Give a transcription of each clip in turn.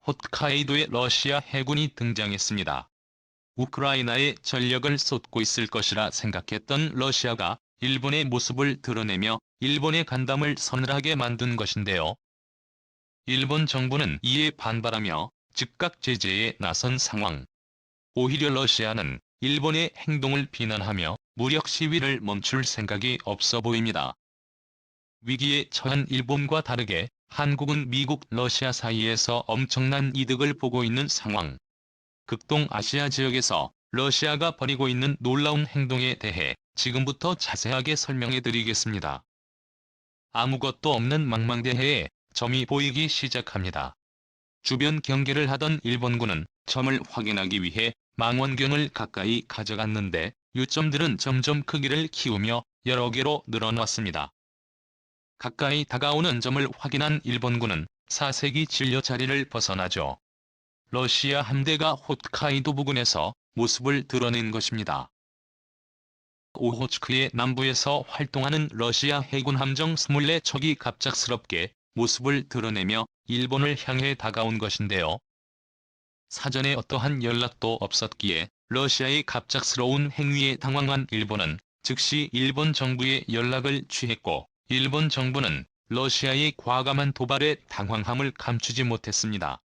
홋카이도에 러시아 해군이 등장했습니다. 우크라이나에 전력을 쏟고 있을 것이라 생각했던 러시아가 일본의 모습을 드러내며 일본의 간담을 서늘하게 만든 것인데요. 일본 정부는 이에 반발하며 즉각 제재에 나선 상황. 오히려 러시아는 일본의 행동을 비난하며 무력 시위를 멈출 생각이 없어 보입니다. 위기에 처한 일본과 다르게 한국은 미국, 러시아 사이에서 엄청난 이득을 보고 있는 상황. 극동아시아 지역에서 러시아가 벌이고 있는 놀라운 행동에 대해 지금부터 자세하게 설명해 드리겠습니다. 아무것도 없는 망망대해에 점이 보이기 시작합니다. 주변 경계를 하던 일본군은 점을 확인하기 위해 망원경을 가까이 가져갔는데 요점들은 점점 크기를 키우며 여러 개로 늘어났습니다. 가까이 다가오는 점을 확인한 일본군은 사색이 진려 자리를 벗어나죠. 러시아 함대가 홋카이도 부근에서 모습을 드러낸 것입니다. 오호츠크의 남부에서 활동하는 러시아 해군 함정 24척이 갑작스럽게 모습을 드러내며 일본을 향해 다가온 것인데요. 사전에 어떠한 연락도 없었기에 러시아의 갑작스러운 행위에 당황한 일본은 즉시 일본 정부에 연락을 취했고 일본 정부는 러시아의 과감한 도발에 당황함을 감추지 못했습니다.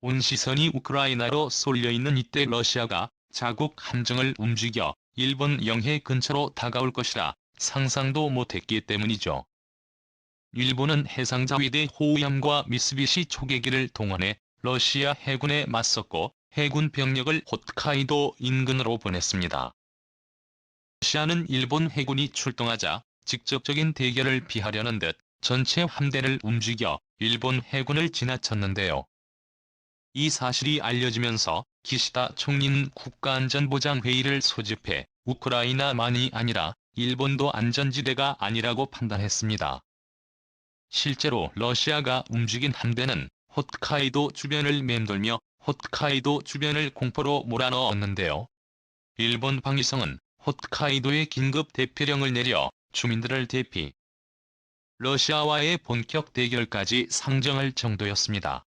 온 시선이 우크라이나로 쏠려있는 이때 러시아가 자국 함정을 움직여 일본 영해 근처로 다가올 것이라 상상도 못했기 때문이죠. 일본은 해상자위대 호위함과 미쓰비시 초계기를 동원해 러시아 해군에 맞섰고 해군 병력을 홋카이도 인근으로 보냈습니다. 러시아는 일본 해군이 출동하자 직접적인 대결을 피하려는 듯 전체 함대를 움직여 일본 해군을 지나쳤는데요. 이 사실이 알려지면서 기시다 총리는 국가안전보장회의를 소집해 우크라이나만이 아니라 일본도 안전지대가 아니라고 판단했습니다. 실제로 러시아가 움직인 함대는 홋카이도 주변을 맴돌며 홋카이도 주변을 공포로 몰아넣었는데요. 일본 방위성은 홋카이도에 긴급 대피령을 내려 주민들을 대피, 러시아와의 본격 대결까지 상정할 정도였습니다.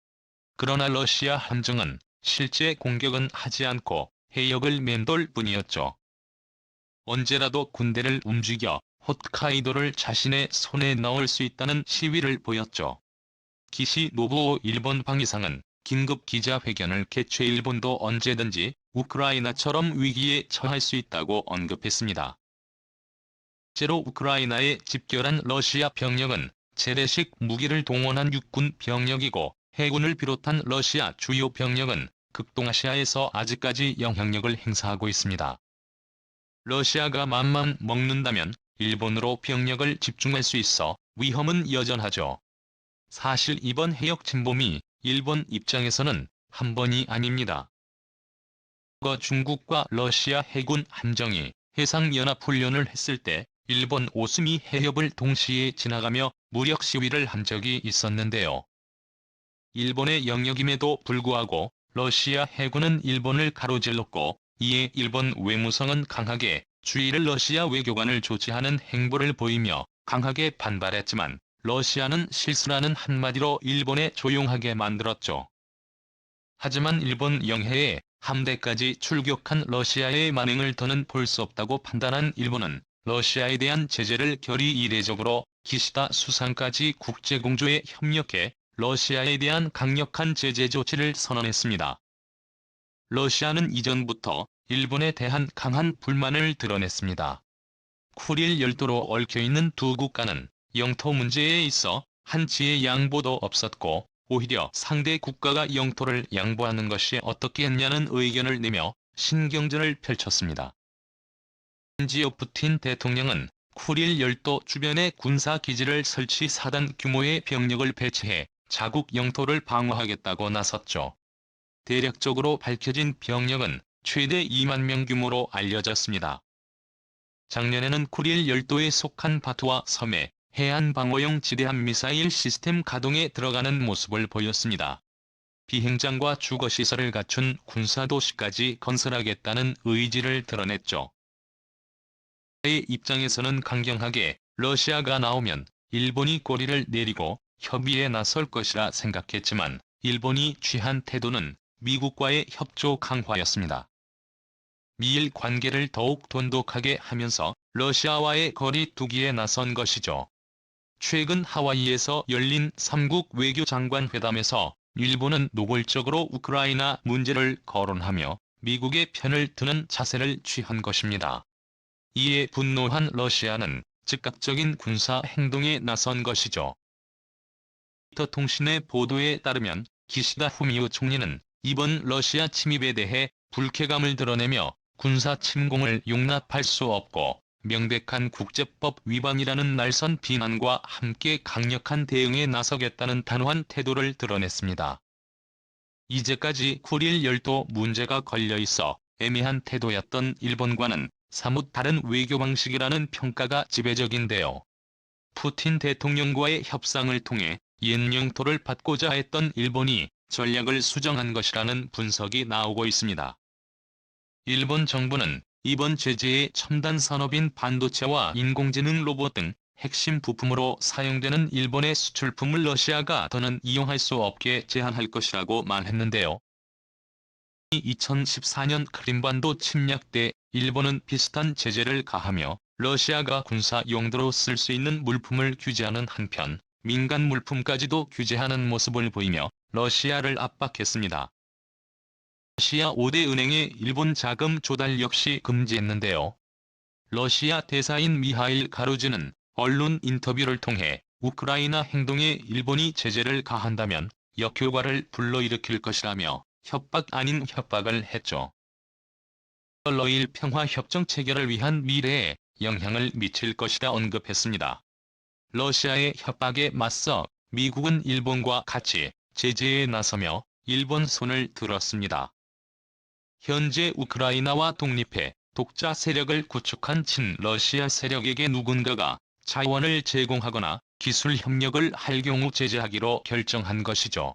그러나 러시아 함정은 실제 공격은 하지 않고 해역을 맴돌 뿐이었죠. 언제라도 군대를 움직여 홋카이도를 자신의 손에 넣을 수 있다는 시위를 보였죠. 기시 노부오 일본 방위상은 긴급 기자회견을 개최 일본도 언제든지 우크라이나처럼 위기에 처할 수 있다고 언급했습니다. 실제로 우크라이나에 집결한 러시아 병력은 재래식 무기를 동원한 육군 병력이고 해군을 비롯한 러시아 주요 병력은 극동아시아에서 아직까지 영향력을 행사하고 있습니다. 러시아가 맘만 먹는다면 일본으로 병력을 집중할 수 있어 위험은 여전하죠. 사실 이번 해역 침범이 일본 입장에서는 한 번이 아닙니다. 중국과 러시아 해군 함정이 해상연합훈련을 했을 때 일본 오스미 해협을 동시에 지나가며 무력 시위를 한 적이 있었는데요. 일본의 영역임에도 불구하고 러시아 해군은 일본을 가로질렀고 이에 일본 외무성은 강하게 주의를 러시아 외교관을 조치하는 행보를 보이며 강하게 반발했지만 러시아는 실수라는 한마디로 일본에 조용하게 만들었죠. 하지만 일본 영해에 함대까지 출격한 러시아의 만행을 더는 볼 수 없다고 판단한 일본은 러시아에 대한 제재를 결의 이례적으로 기시다 수상까지 국제공조에 협력해 러시아에 대한 강력한 제재 조치를 선언했습니다. 러시아는 이전부터 일본에 대한 강한 불만을 드러냈습니다. 쿠릴 열도로 얽혀있는 두 국가는 영토 문제에 있어 한치의 양보도 없었고 오히려 상대 국가가 영토를 양보하는 것이 어떻겠냐는 의견을 내며 신경전을 펼쳤습니다. 심지어 푸틴 대통령은 쿠릴 열도 주변에 군사기지를 설치 4단 규모의 병력을 배치해 자국 영토를 방어하겠다고 나섰죠. 대략적으로 밝혀진 병력은 최대 2만 명 규모로 알려졌습니다. 작년에는 쿠릴 열도에 속한 바투와 섬에 해안방어용 지대함 미사일 시스템 가동에 들어가는 모습을 보였습니다. 비행장과 주거시설을 갖춘 군사도시까지 건설하겠다는 의지를 드러냈죠. 러시아의 입장에서는 강경하게 러시아가 나오면 일본이 꼬리를 내리고 협의에 나설 것이라 생각했지만 일본이 취한 태도는 미국과의 협조 강화였습니다. 미일 관계를 더욱 돈독하게 하면서 러시아와의 거리 두기에 나선 것이죠. 최근 하와이에서 열린 3국 외교장관 회담에서 일본은 노골적으로 우크라이나 문제를 거론하며 미국의 편을 드는 자세를 취한 것입니다. 이에 분노한 러시아는 즉각적인 군사 행동에 나선 것이죠. 로이터 통신의 보도에 따르면 기시다 후미오 총리는 이번 러시아 침입에 대해 불쾌감을 드러내며 군사 침공을 용납할 수 없고 명백한 국제법 위반이라는 날선 비난과 함께 강력한 대응에 나서겠다는 단호한 태도를 드러냈습니다. 이제까지 쿠릴 열도 문제가 걸려있어 애매한 태도였던 일본과는 사뭇 다른 외교 방식이라는 평가가 지배적인데요. 푸틴 대통령과의 협상을 통해 옛 영토를 받고자 했던 일본이 전략을 수정한 것이라는 분석이 나오고 있습니다. 일본 정부는 이번 제재에 첨단 산업인 반도체와 인공지능 로봇 등 핵심 부품으로 사용되는 일본의 수출품을 러시아가 더는 이용할 수 없게 제한할 것이라고 말했는데요. 2014년 크림반도 침략 때 일본은 비슷한 제재를 가하며 러시아가 군사 용도로 쓸 수 있는 물품을 규제하는 한편 민간 물품까지도 규제하는 모습을 보이며 러시아를 압박했습니다. 러시아 5대 은행의 일본 자금 조달 역시 금지했는데요. 러시아 대사인 미하일 가루즈는 언론 인터뷰를 통해 우크라이나 행동에 일본이 제재를 가한다면 역효과를 불러일으킬 것이라며 협박 아닌 협박을 했죠. 러일 평화협정 체결을 위한 미래에 영향을 미칠 것이라 언급했습니다. 러시아의 협박에 맞서 미국은 일본과 같이 제재에 나서며 일본 손을 들었습니다. 현재 우크라이나와 독립해 독자 세력을 구축한 친러시아 세력에게 누군가가 자원을 제공하거나 기술 협력을 할 경우 제재하기로 결정한 것이죠.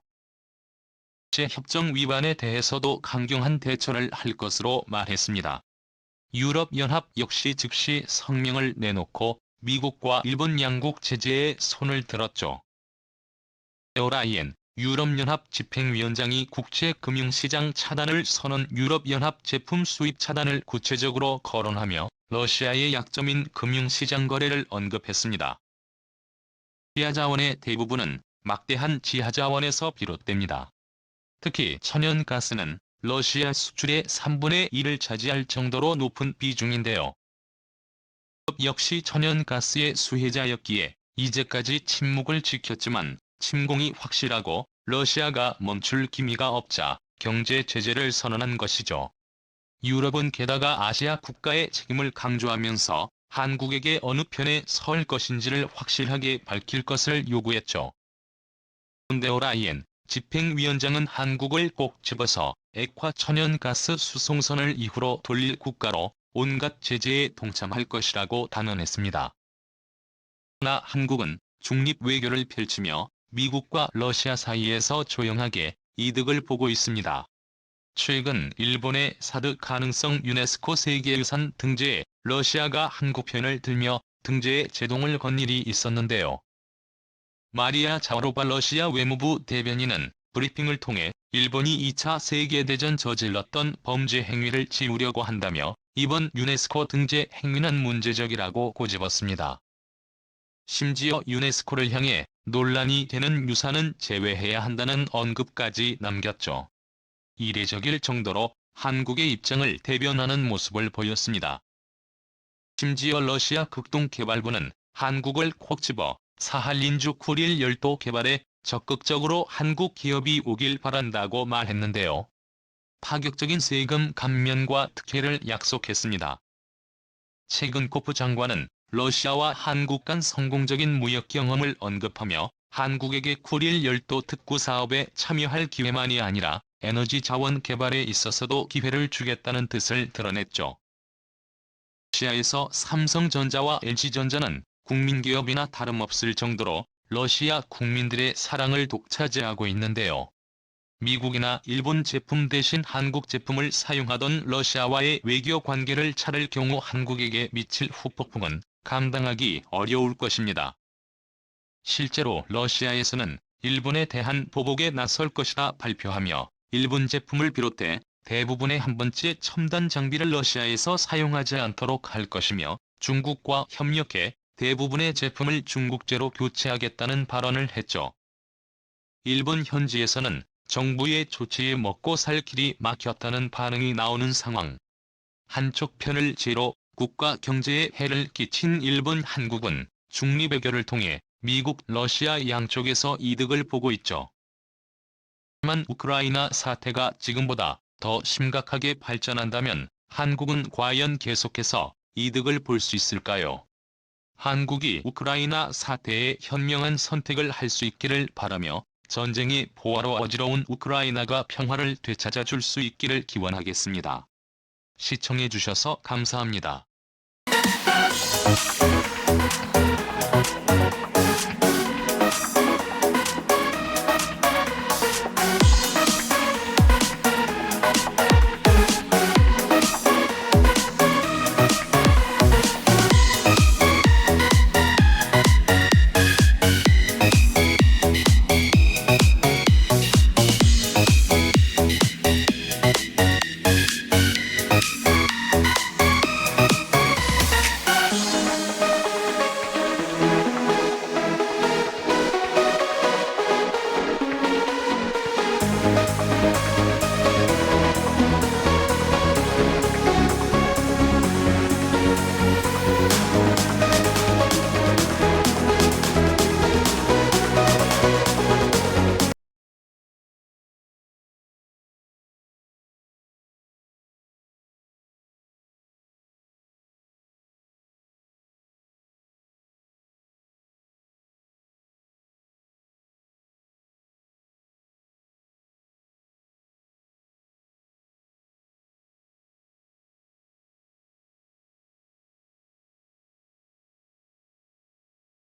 협정 위반에 대해서도 강경한 대처를 할 것으로 말했습니다. 유럽연합 역시 즉시 성명을 내놓고 미국과 일본 양국 제재에 손을 들었죠. 오라이엔 유럽연합 집행위원장이 국제금융시장 차단을 선언 유럽연합 제품 수입 차단을 구체적으로 거론하며 러시아의 약점인 금융시장 거래를 언급했습니다. 지하자원의 대부분은 막대한 지하자원에서 비롯됩니다. 특히 천연가스는 러시아 수출의 3분의 1을 차지할 정도로 높은 비중인데요. 유럽 역시 천연가스의 수혜자였기에 이제까지 침묵을 지켰지만 침공이 확실하고 러시아가 멈출 기미가 없자 경제 제재를 선언한 것이죠. 유럽은 게다가 아시아 국가의 책임을 강조하면서 한국에게 어느 편에 설 것인지를 확실하게 밝힐 것을 요구했죠. 데오라이엔 집행위원장은 한국을 꼭 집어서 액화 천연가스 수송선을 이후로 돌릴 국가로 온갖 제재에 동참할 것이라고 단언했습니다. 그러나 한국은 중립 외교를 펼치며 미국과 러시아 사이에서 조용하게 이득을 보고 있습니다. 최근 일본의 사드 가능성 유네스코 세계유산 등재에 러시아가 한국 편을 들며 등재에 제동을 건 일이 있었는데요. 마리아 자와로바 러시아 외무부 대변인은 브리핑을 통해 일본이 2차 세계대전 저질렀던 범죄 행위를 지우려고 한다며 이번 유네스코 등재 행위는 문제적이라고 꼬집었습니다. 심지어 유네스코를 향해 논란이 되는 유산은 제외해야 한다는 언급까지 남겼죠. 이례적일 정도로 한국의 입장을 대변하는 모습을 보였습니다. 심지어 러시아 극동개발부는 한국을 콕 집어 사할린주 쿠릴 열도 개발에 적극적으로 한국 기업이 오길 바란다고 말했는데요. 파격적인 세금 감면과 특혜를 약속했습니다. 최근 코프 장관은 러시아와 한국 간 성공적인 무역 경험을 언급하며 한국에게 쿠릴 열도 특구 사업에 참여할 기회만이 아니라 에너지 자원 개발에 있어서도 기회를 주겠다는 뜻을 드러냈죠. 러시아에서 삼성전자와 LG전자는 국민기업이나 다름없을 정도로 러시아 국민들의 사랑을 독차지하고 있는데요. 미국이나 일본 제품 대신 한국 제품을 사용하던 러시아와의 외교 관계를 차릴 경우 한국에게 미칠 후폭풍은 감당하기 어려울 것입니다. 실제로 러시아에서는 일본에 대한 보복에 나설 것이라 발표하며 일본 제품을 비롯해 대부분의 한 번째 첨단 장비를 러시아에서 사용하지 않도록 할 것이며 중국과 협력해 대부분의 제품을 중국제로 교체하겠다는 발언을 했죠. 일본 현지에서는 정부의 조치에 먹고 살 길이 막혔다는 반응이 나오는 상황. 한쪽 편을 제로 국가 경제에 해를 끼친 일본 한국은 중립외교를 통해 미국, 러시아 양쪽에서 이득을 보고 있죠. 하지만 우크라이나 사태가 지금보다 더 심각하게 발전한다면 한국은 과연 계속해서 이득을 볼 수 있을까요? 한국이 우크라이나 사태에 현명한 선택을 할 수 있기를 바라며 전쟁이 포화로 어지러운 우크라이나가 평화를 되찾아 줄 수 있기를 기원하겠습니다. 시청해주셔서 감사합니다.